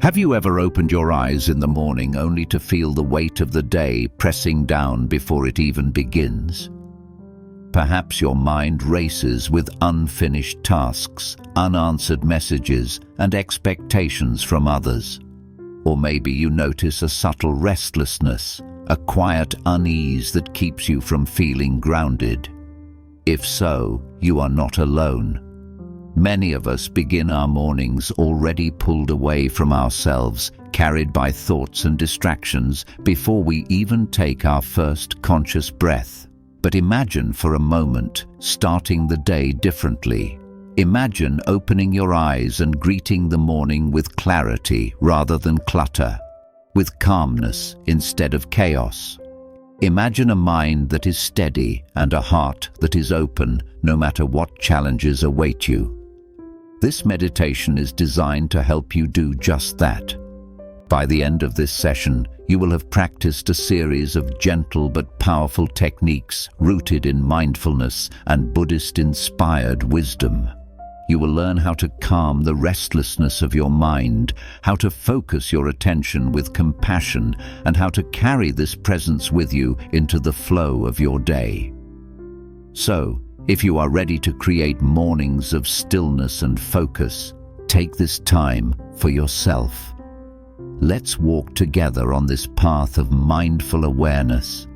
Have you ever opened your eyes in the morning only to feel the weight of the day pressing down before it even begins? Perhaps your mind races with unfinished tasks, unanswered messages, and expectations from others. Or maybe you notice a subtle restlessness, a quiet unease that keeps you from feeling grounded. If so, you are not alone. Many of us begin our mornings already pulled away from ourselves, carried by thoughts and distractions before we even take our first conscious breath. But imagine for a moment starting the day differently. Imagine opening your eyes and greeting the morning with clarity rather than clutter, with calmness instead of chaos. Imagine a mind that is steady and a heart that is open no matter what challenges await you. This meditation is designed to help you do just that. By the end of this session, you will have practiced a series of gentle but powerful techniques rooted in mindfulness and Buddhist-inspired wisdom. You will learn how to calm the restlessness of your mind, how to focus your attention with compassion, and how to carry this presence with you into the flow of your day. So, if you are ready to create mornings of stillness and focus, take this time for yourself. Let's walk together on this path of mindful awareness.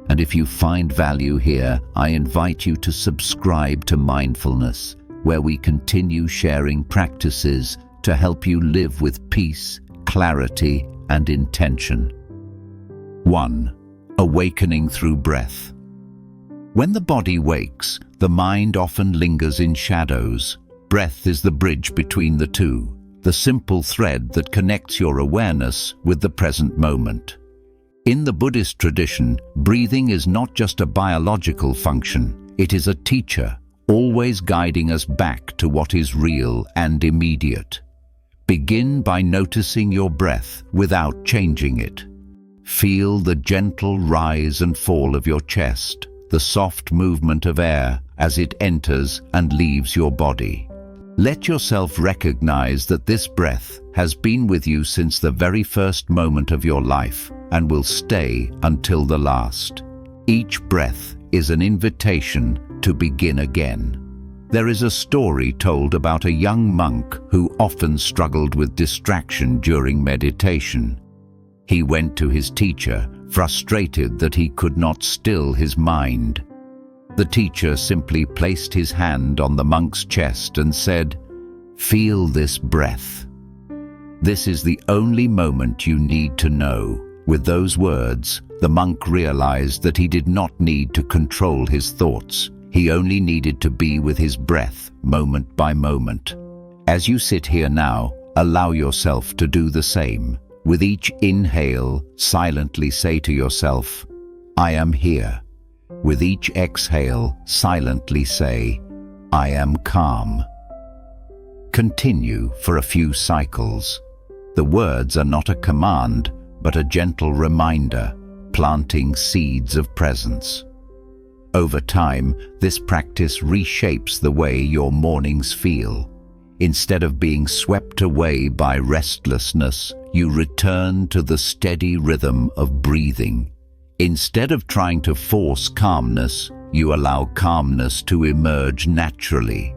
And if you find value here, I invite you to subscribe to Mindfulness, where we continue sharing practices to help you live with peace, clarity, and intention. 1. Awakening through breath. When the body wakes, the mind often lingers in shadows. Breath is the bridge between the two, the simple thread that connects your awareness with the present moment. In the Buddhist tradition, breathing is not just a biological function, it is a teacher, always guiding us back to what is real and immediate. Begin by noticing your breath without changing it. Feel the gentle rise and fall of your chest, the soft movement of air as it enters and leaves your body. Let yourself recognize that this breath has been with you since the very first moment of your life and will stay until the last. Each breath is an invitation to begin again. There is a story told about a young monk who often struggled with distraction during meditation. He went to his teacher, frustrated that he could not still his mind. The teacher simply placed his hand on the monk's chest and said, "Feel this breath. This is the only moment you need to know." With those words, the monk realized that he did not need to control his thoughts. He only needed to be with his breath, moment by moment. As you sit here now, allow yourself to do the same. With each inhale, silently say to yourself, "I am here." With each exhale, silently say, "I am calm." Continue for a few cycles. The words are not a command, but a gentle reminder, planting seeds of presence. Over time, this practice reshapes the way your mornings feel. Instead of being swept away by restlessness, you return to the steady rhythm of breathing. Instead of trying to force calmness, you allow calmness to emerge naturally.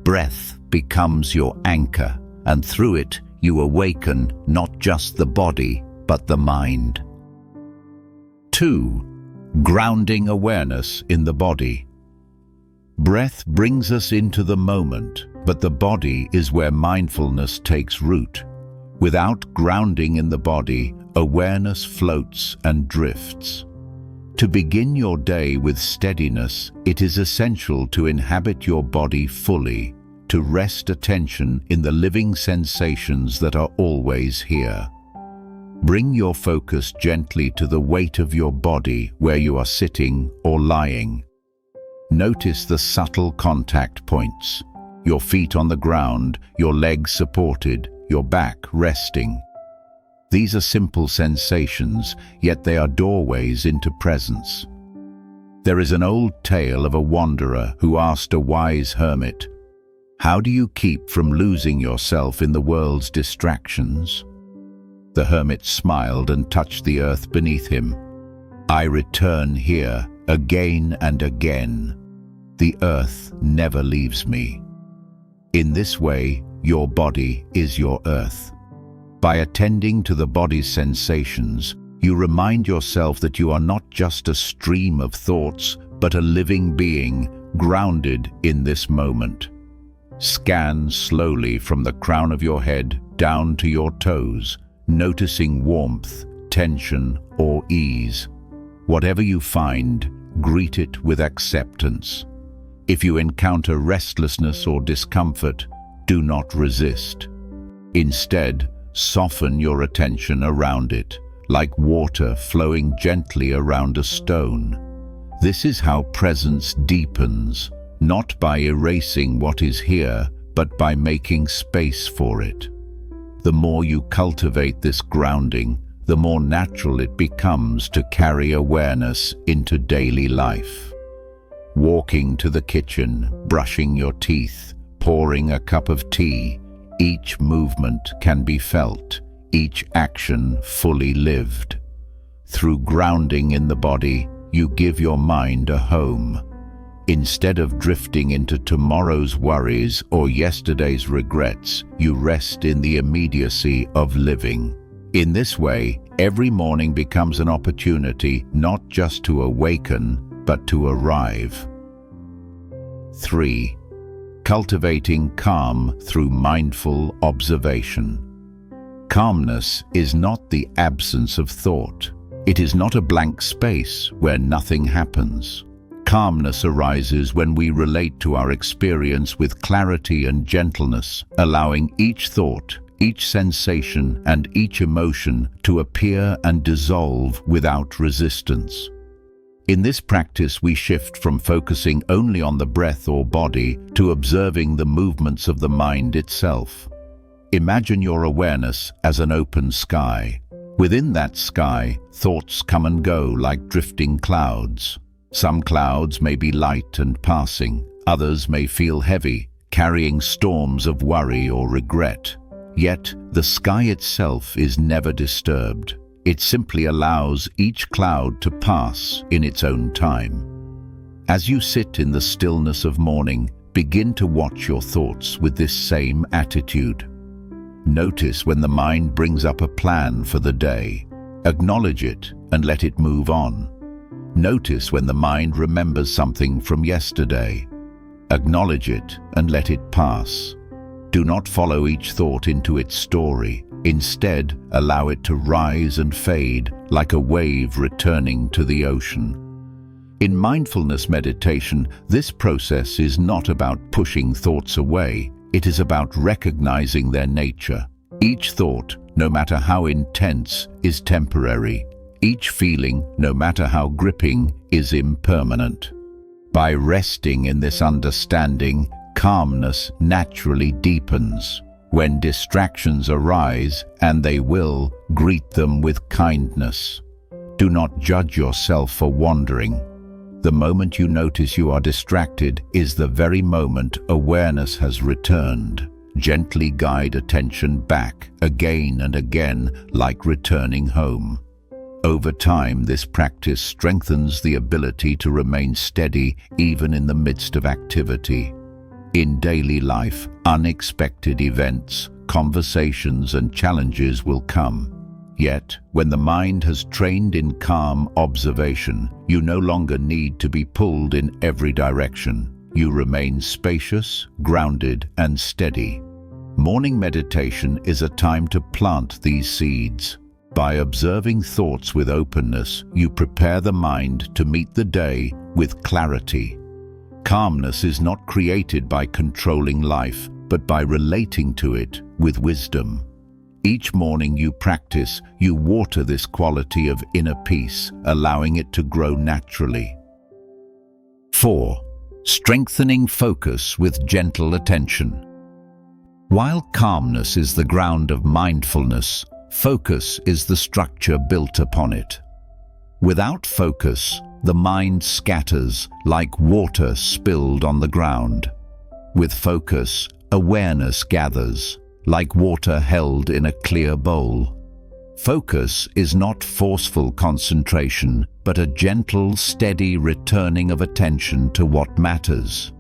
Breath becomes your anchor, and through it you awaken not just the body, but the mind. 2. Grounding awareness in the body. Breath brings us into the moment, but the body is where mindfulness takes root. Without grounding in the body, awareness floats and drifts. To begin your day with steadiness, it is essential to inhabit your body fully, to rest attention in the living sensations that are always here. Bring your focus gently to the weight of your body where you are sitting or lying. Notice the subtle contact points. Your feet on the ground, your legs supported, your back resting. These are simple sensations, yet they are doorways into presence. There is an old tale of a wanderer who asked a wise hermit, "How do you keep from losing yourself in the world's distractions?" The hermit smiled and touched the earth beneath him. "I return here again and again. The earth never leaves me." In this way, your body is your earth. By attending to the body's sensations, you remind yourself that you are not just a stream of thoughts, but a living being grounded in this moment. Scan slowly from the crown of your head down to your toes, noticing warmth, tension, or ease. Whatever you find, greet it with acceptance. If you encounter restlessness or discomfort, do not resist. Instead, soften your attention around it, like water flowing gently around a stone. This is how presence deepens, not by erasing what is here, but by making space for it. The more you cultivate this grounding, the more natural it becomes to carry awareness into daily life. Walking to the kitchen, brushing your teeth, pouring a cup of tea, each movement can be felt, each action fully lived. Through grounding in the body, you give your mind a home. Instead of drifting into tomorrow's worries or yesterday's regrets, you rest in the immediacy of living. In this way, every morning becomes an opportunity not just to awaken, but to arrive. 3. Cultivating calm through mindful observation. Calmness is not the absence of thought. It is not a blank space where nothing happens. Calmness arises when we relate to our experience with clarity and gentleness, allowing each thought, each sensation, and each emotion to appear and dissolve without resistance. In this practice, we shift from focusing only on the breath or body to observing the movements of the mind itself. Imagine your awareness as an open sky. Within that sky, thoughts come and go like drifting clouds. Some clouds may be light and passing, others may feel heavy, carrying storms of worry or regret. Yet, the sky itself is never disturbed. It simply allows each cloud to pass in its own time. As you sit in the stillness of morning, begin to watch your thoughts with this same attitude. Notice when the mind brings up a plan for the day. Acknowledge it and let it move on. Notice when the mind remembers something from yesterday. Acknowledge it and let it pass. Do not follow each thought into its story. Instead, allow it to rise and fade like a wave returning to the ocean. In mindfulness meditation, this process is not about pushing thoughts away. It is about recognizing their nature. Each thought, no matter how intense, is temporary. Each feeling, no matter how gripping, is impermanent. By resting in this understanding, calmness naturally deepens. When distractions arise, and they will, greet them with kindness. Do not judge yourself for wandering. The moment you notice you are distracted is the very moment awareness has returned. Gently guide attention back again and again, like returning home. Over time, this practice strengthens the ability to remain steady even in the midst of activity. In daily life, unexpected events, conversations, and challenges will come. Yet, when the mind has trained in calm observation, you no longer need to be pulled in every direction. You remain spacious, grounded, and steady. Morning meditation is a time to plant these seeds. By observing thoughts with openness, you prepare the mind to meet the day with clarity. Calmness is not created by controlling life, but by relating to it with wisdom. Each morning you practice, you water this quality of inner peace, allowing it to grow naturally. 4. Strengthening focus with gentle attention. While calmness is the ground of mindfulness, focus is the structure built upon it. Without focus, the mind scatters like water spilled on the ground. With focus, awareness gathers, like water held in a clear bowl. Focus is not forceful concentration, but a gentle, steady returning of attention to what matters.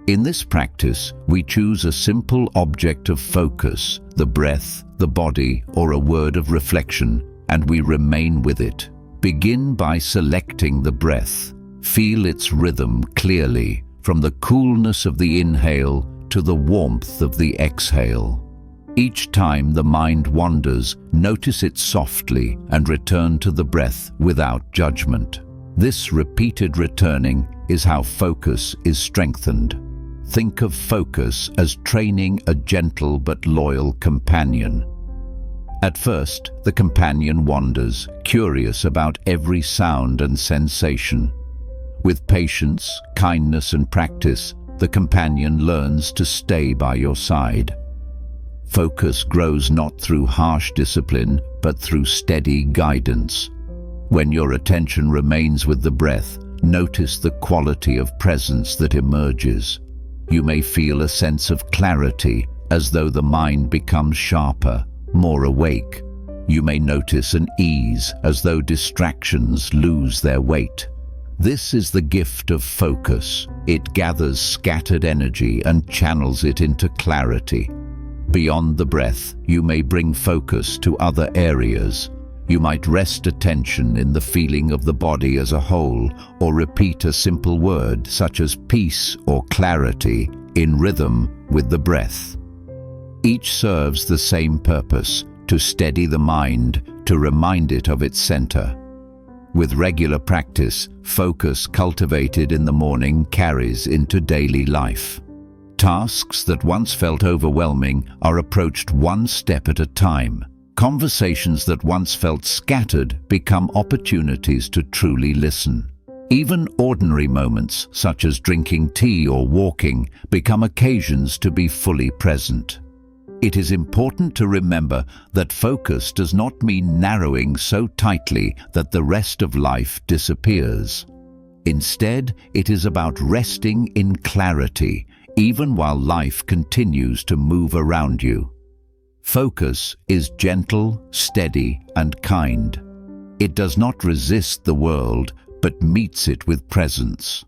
In this practice, we choose a simple object of focus, the breath, the body, or a word of reflection, and we remain with it. Begin by selecting the breath. Feel its rhythm clearly, from the coolness of the inhale to the warmth of the exhale. Each time the mind wanders, notice it softly and return to the breath without judgment. This repeated returning is how focus is strengthened. Think of focus as training a gentle but loyal companion. At first, the companion wanders, curious about every sound and sensation. With patience, kindness, and practice, the companion learns to stay by your side. Focus grows not through harsh discipline, but through steady guidance. When your attention remains with the breath, notice the quality of presence that emerges. You may feel a sense of clarity, as though the mind becomes sharper, more awake. You may notice an ease, as though distractions lose their weight. This is the gift of focus. It gathers scattered energy and channels it into clarity. Beyond the breath, you may bring focus to other areas. You might rest attention in the feeling of the body as a whole, or repeat a simple word such as peace or clarity in rhythm with the breath. Each serves the same purpose, to steady the mind, to remind it of its center. With regular practice, focus cultivated in the morning carries into daily life. Tasks that once felt overwhelming are approached one step at a time. Conversations that once felt scattered become opportunities to truly listen. Even ordinary moments, such as drinking tea or walking, become occasions to be fully present. It is important to remember that focus does not mean narrowing so tightly that the rest of life disappears. Instead, it is about resting in clarity, even while life continues to move around you. Focus is gentle, steady, and kind. It does not resist the world, but meets it with presence.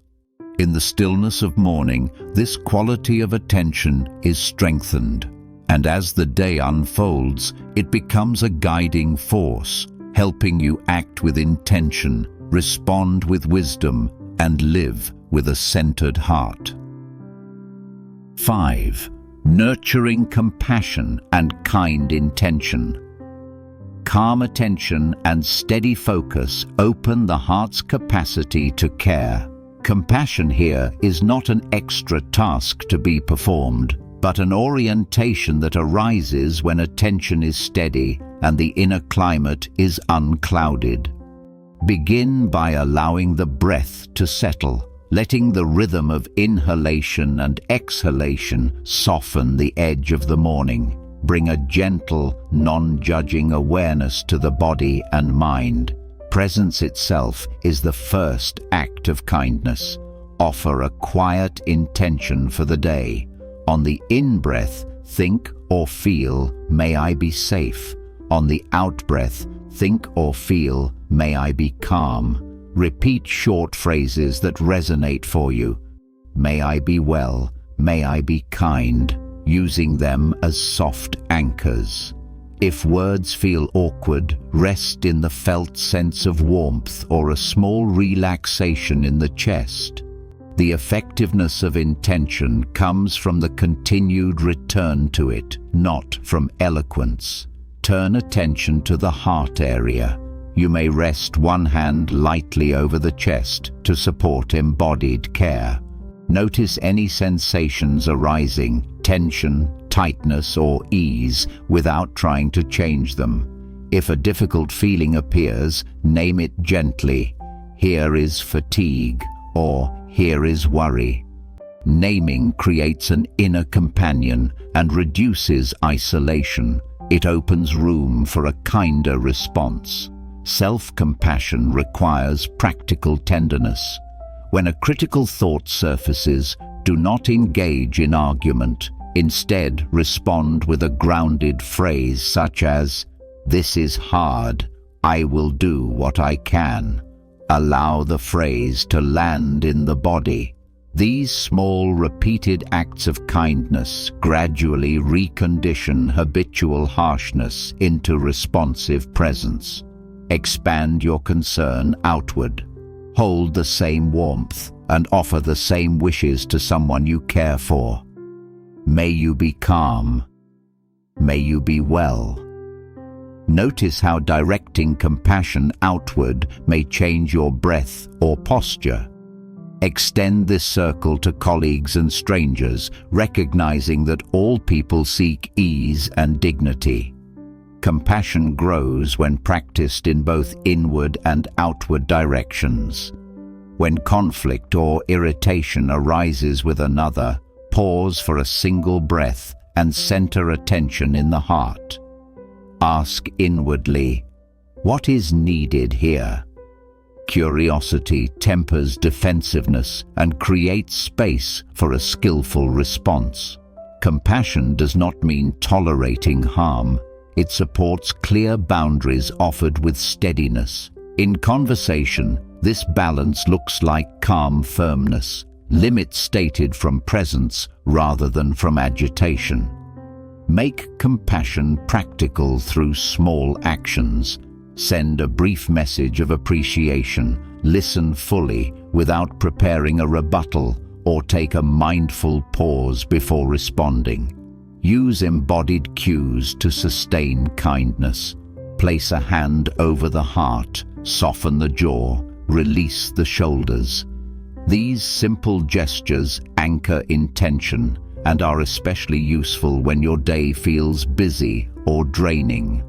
In the stillness of morning, this quality of attention is strengthened, and as the day unfolds, it becomes a guiding force, helping you act with intention, respond with wisdom, and live with a centered heart. 5. Nurturing compassion and kind intention. Calm attention and steady focus open the heart's capacity to care. Compassion here is not an extra task to be performed, but an orientation that arises when attention is steady and the inner climate is unclouded. Begin by allowing the breath to settle, letting the rhythm of inhalation and exhalation soften the edge of the morning. Bring a gentle, non-judging awareness to the body and mind. Presence itself is the first act of kindness. Offer a quiet intention for the day. On the in-breath, think or feel, "May I be safe." On the out-breath, think or feel, "May I be calm." Repeat short phrases that resonate for you. "May I be well," "May I be kind," using them as soft anchors. If words feel awkward, rest in the felt sense of warmth or a small relaxation in the chest. The effectiveness of intention comes from the continued return to it, not from eloquence. Turn attention to the heart area. You may rest one hand lightly over the chest to support embodied care. Notice any sensations arising, tension, tightness, or ease, without trying to change them. If a difficult feeling appears, name it gently. "Here is fatigue," or "Here is worry." Naming creates an inner companion and reduces isolation. It opens room for a kinder response. Self-compassion requires practical tenderness. When a critical thought surfaces, do not engage in argument. Instead, respond with a grounded phrase such as, "This is hard. I will do what I can." Allow the phrase to land in the body. These small, repeated acts of kindness gradually recondition habitual harshness into responsive presence. Expand your concern outward. Hold the same warmth and offer the same wishes to someone you care for. May you be calm. May you be well. Notice how directing compassion outward may change your breath or posture. Extend this circle to colleagues and strangers, recognizing that all people seek ease and dignity. Compassion grows when practiced in both inward and outward directions. When conflict or irritation arises with another, pause for a single breath and center attention in the heart. Ask inwardly, "What is needed here?" Curiosity tempers defensiveness and creates space for a skillful response. Compassion does not mean tolerating harm. It supports clear boundaries offered with steadiness. In conversation, this balance looks like calm firmness, limits stated from presence rather than from agitation. Make compassion practical through small actions. Send a brief message of appreciation, listen fully without preparing a rebuttal, or take a mindful pause before responding. Use embodied cues to sustain kindness. Place a hand over the heart, soften the jaw, release the shoulders. These simple gestures anchor intention and are especially useful when your day feels busy or draining.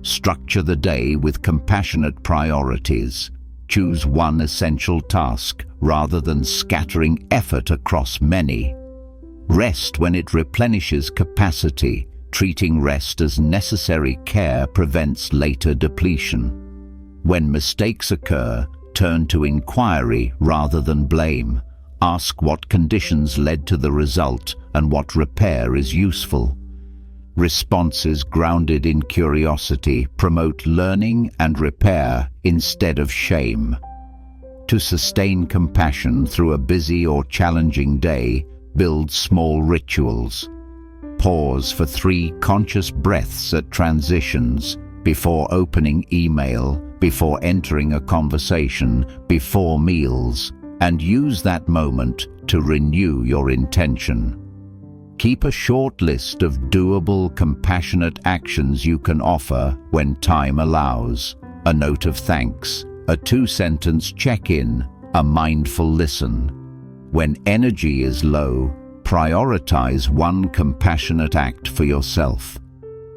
Structure the day with compassionate priorities. Choose one essential task rather than scattering effort across many. Rest when it replenishes capacity. Treating rest as necessary care prevents later depletion. When mistakes occur, turn to inquiry rather than blame. Ask what conditions led to the result and what repair is useful. Responses grounded in curiosity promote learning and repair instead of shame. To sustain compassion through a busy or challenging day, build small rituals. Pause for 3 conscious breaths at transitions, before opening email, before entering a conversation, before meals, and use that moment to renew your intention. Keep a short list of doable, compassionate actions you can offer when time allows. A note of thanks, a 2-sentence check-in, a mindful listen. When energy is low, prioritize one compassionate act for yourself.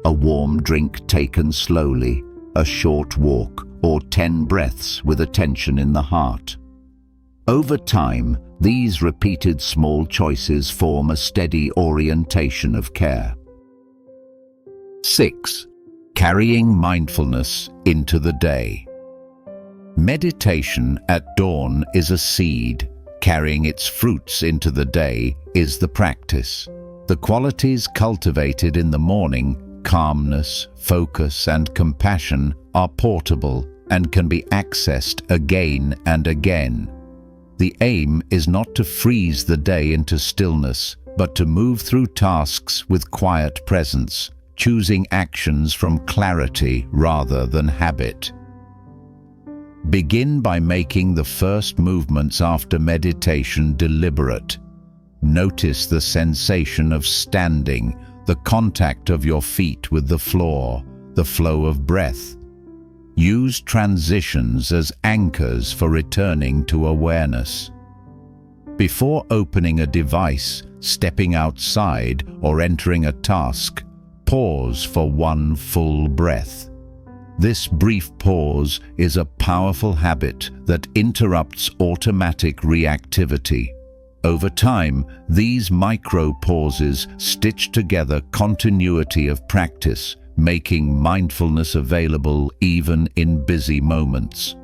A warm drink taken slowly, a short walk, or 10 breaths with attention in the heart. Over time, these repeated small choices form a steady orientation of care. 6. Carrying mindfulness into the day. Meditation at dawn is a seed. Carrying its fruits into the day is the practice. The qualities cultivated in the morning, calmness, focus, and compassion, are portable and can be accessed again and again. The aim is not to freeze the day into stillness, but to move through tasks with quiet presence, choosing actions from clarity rather than habit. Begin by making the first movements after meditation deliberate. Notice the sensation of standing, the contact of your feet with the floor, the flow of breath. Use transitions as anchors for returning to awareness. Before opening a device, stepping outside, or entering a task, pause for one full breath. This brief pause is a powerful habit that interrupts automatic reactivity. Over time, these micro-pauses stitch together continuity of practice, making mindfulness available even in busy moments.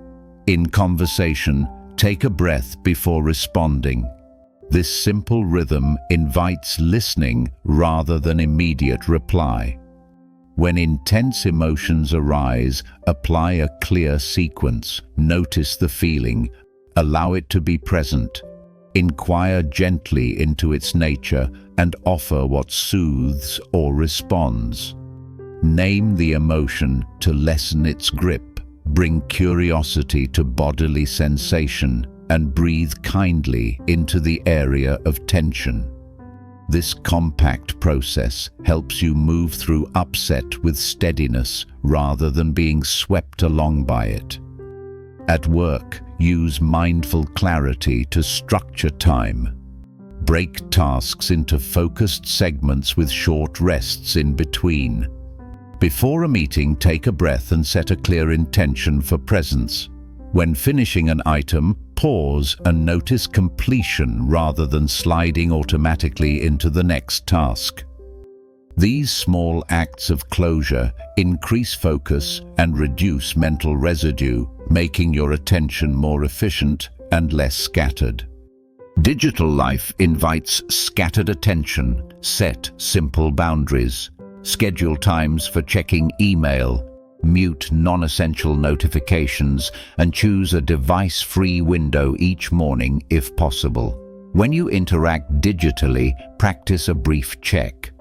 In conversation, take a breath before responding. This simple rhythm invites listening rather than immediate reply. When intense emotions arise, apply a clear sequence. Notice the feeling. Allow it to be present. Inquire gently into its nature and offer what soothes or responds. Name the emotion to lessen its grip. Bring curiosity to bodily sensation and breathe kindly into the area of tension. This compact process helps you move through upset with steadiness rather than being swept along by it. At work, use mindful clarity to structure time. Break tasks into focused segments with short rests in between. Before a meeting, take a breath and set a clear intention for presence. When finishing an item, pause and notice completion rather than sliding automatically into the next task. These small acts of closure increase focus and reduce mental residue, making your attention more efficient and less scattered. Digital life invites scattered attention. Set simple boundaries. Schedule times for checking email. Mute non-essential notifications and choose a device-free window each morning if possible. When you interact digitally, practice a brief check.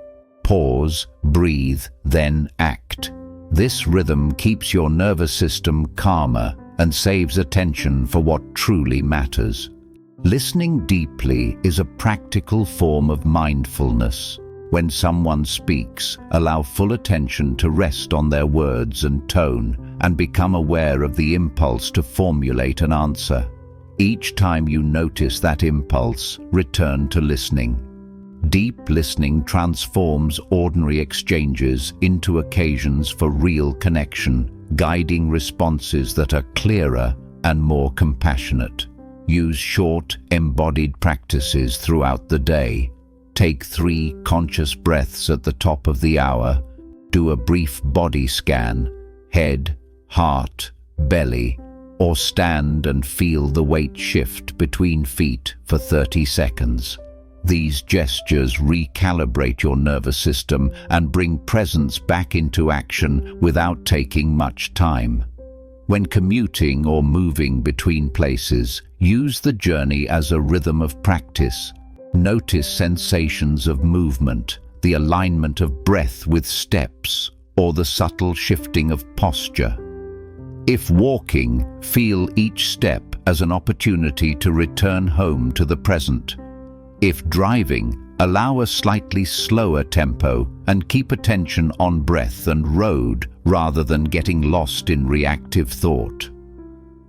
Pause, breathe, then act. This rhythm keeps your nervous system calmer and saves attention for what truly matters. Listening deeply is a practical form of mindfulness. When someone speaks, allow full attention to rest on their words and tone, and become aware of the impulse to formulate an answer. Each time you notice that impulse, return to listening. Deep listening transforms ordinary exchanges into occasions for real connection, guiding responses that are clearer and more compassionate. Use short, embodied practices throughout the day. Take 3 conscious breaths at the top of the hour. Do a brief body scan, head, heart, belly, or stand and feel the weight shift between feet for 30 seconds. These gestures recalibrate your nervous system and bring presence back into action without taking much time. When commuting or moving between places, use the journey as a rhythm of practice. Notice sensations of movement, the alignment of breath with steps, or the subtle shifting of posture. If walking, feel each step as an opportunity to return home to the present. If driving, allow a slightly slower tempo and keep attention on breath and road rather than getting lost in reactive thought.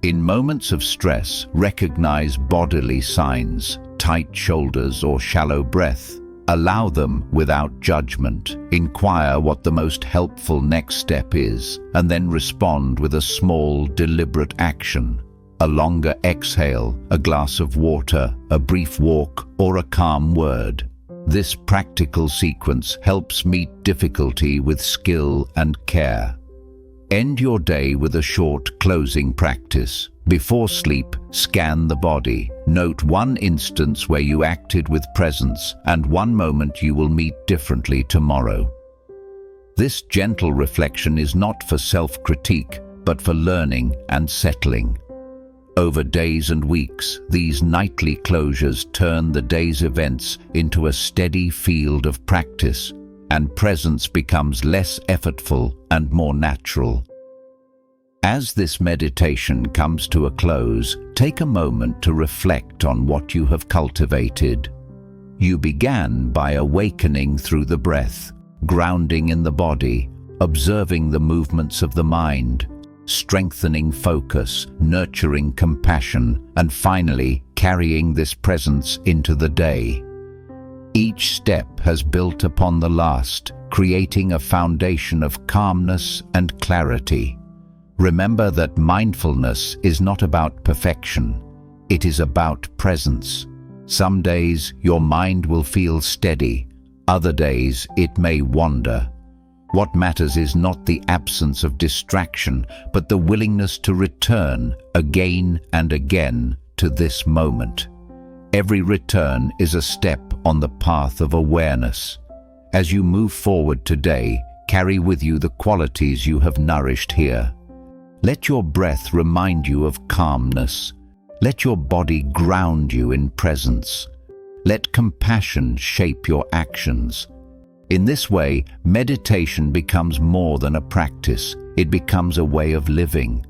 In moments of stress, recognize bodily signs. Tight shoulders or shallow breath. Allow them without judgment. Inquire what the most helpful next step is, and then respond with a small, deliberate action. A longer exhale, a glass of water, a brief walk, or a calm word. This practical sequence helps meet difficulty with skill and care. End your day with a short closing practice. Before sleep, scan the body. Note one instance where you acted with presence and one moment you will meet differently tomorrow. This gentle reflection is not for self-critique, but for learning and settling. Over days and weeks, these nightly closures turn the day's events into a steady field of practice, and presence becomes less effortful and more natural. As this meditation comes to a close, take a moment to reflect on what you have cultivated. You began by awakening through the breath, grounding in the body, observing the movements of the mind, strengthening focus, nurturing compassion, and finally carrying this presence into the day. Each step has built upon the last, creating a foundation of calmness and clarity. Remember that mindfulness is not about perfection. It is about presence. Some days your mind will feel steady. Other days it may wander. What matters is not the absence of distraction, but the willingness to return again and again to this moment. Every return is a step on the path of awareness. As you move forward today, Carry with you the qualities you have nourished here. Let your breath remind you of calmness. Let your body ground you in presence. Let compassion shape your actions. In this way, meditation becomes more than a practice. It becomes a way of living.